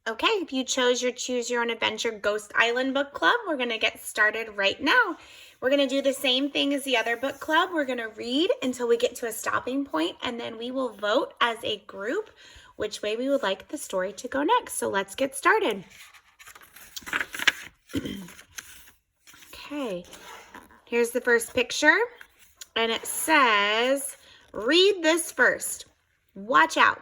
Okay, if you chose your Choose Your Own Adventure Ghost Island Book Club, we're going to get started right now. We're going to do the same thing as the other book club. We're going to read until we get to a stopping point, and then we will vote as a group which way we would like the story to go next. So let's get started. Okay, here's the first picture, and it says, read this first. Watch out.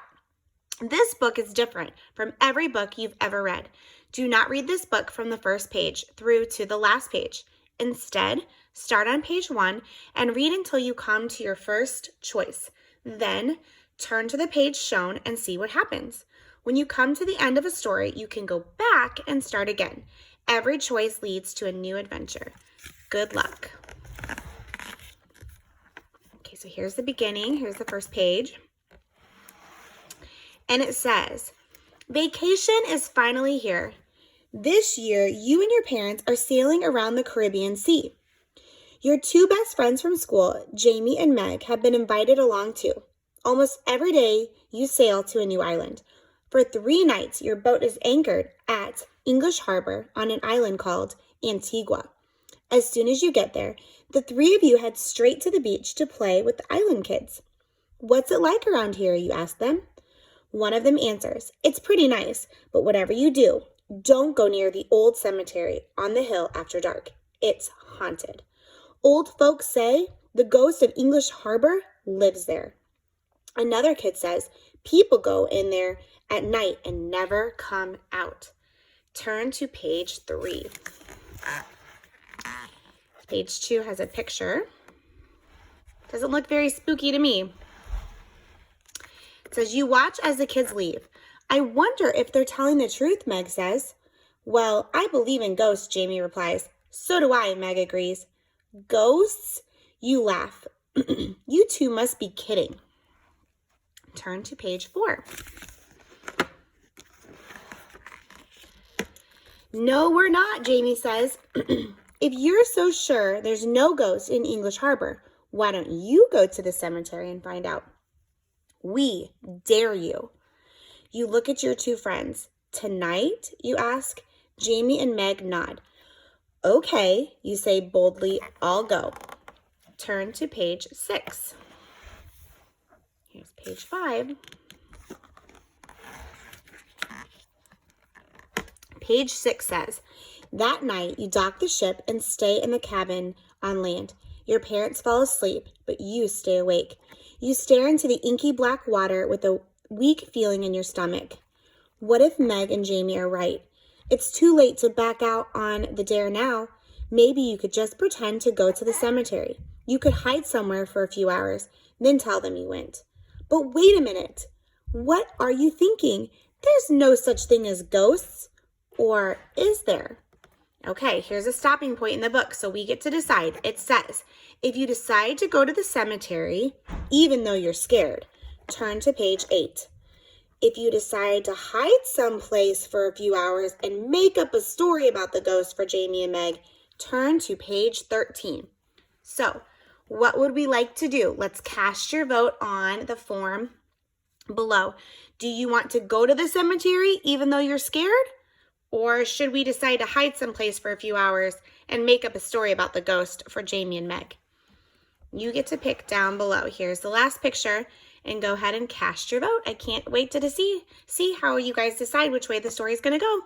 This book is different from every book you've ever read. Do not read this book from the first page through to the last page. Instead, start on page 1 and read until you come to your first choice. Then, turn to the page shown and see what happens. When you come to the end of a story, you can go back and start again. Every choice leads to a new adventure. Good luck. Okay, so here's the beginning. Here's the first page. And it says, vacation is finally here. This year, you and your parents are sailing around the Caribbean Sea. Your two best friends from school, Jamie and Meg, have been invited along too. Almost every day, you sail to a new island. For 3 nights, your boat is anchored at English Harbor on an island called Antigua. As soon as you get there, the 3 of you head straight to the beach to play with the island kids. What's it like around here, you ask them? One of them answers, it's pretty nice, but whatever you do, don't go near the old cemetery on the hill after dark. It's haunted. Old folks say the ghost of English Harbor lives there. Another kid says people go in there at night and never come out. Turn to page 3. Page 2 has a picture. Doesn't look very spooky to me. It says, you watch as the kids leave. I wonder if they're telling the truth, Meg says. Well, I believe in ghosts, Jamie replies. So do I, Meg agrees. Ghosts? You laugh. You two must be kidding. Turn to page 4. No, we're not, Jamie says. If you're so sure there's no ghost in English Harbor, why don't you go to the cemetery and find out? We dare you. You look at your 2 friends. Tonight, you ask? Jamie and Meg nod. Okay, you say boldly, I'll go. Turn to page 6. Here's page 5. Page 6 says, that night you dock the ship and stay in the cabin on land. Your parents fall asleep, but you stay awake. You stare into the inky black water with a weak feeling in your stomach. What if Meg and Jamie are right? It's too late to back out on the dare now. Maybe you could just pretend to go to the cemetery. You could hide somewhere for a few hours, then tell them you went. But wait a minute. What are you thinking? There's no such thing as ghosts. Or is there? Okay, here's a stopping point in the book, so we get to decide. It says, if you decide to go to the cemetery, even though you're scared, turn to page 8. If you decide to hide someplace for a few hours and make up a story about the ghost for Jamie and Meg, turn to page 13. So, what would we like to do? Let's cast your vote on the form below. Do you want to go to the cemetery even though you're scared? Or should we decide to hide someplace for a few hours and make up a story about the ghost for Jamie and Meg? You get to pick down below. Here's the last picture, and go ahead and cast your vote. I can't wait to see how you guys decide which way the story is going to go.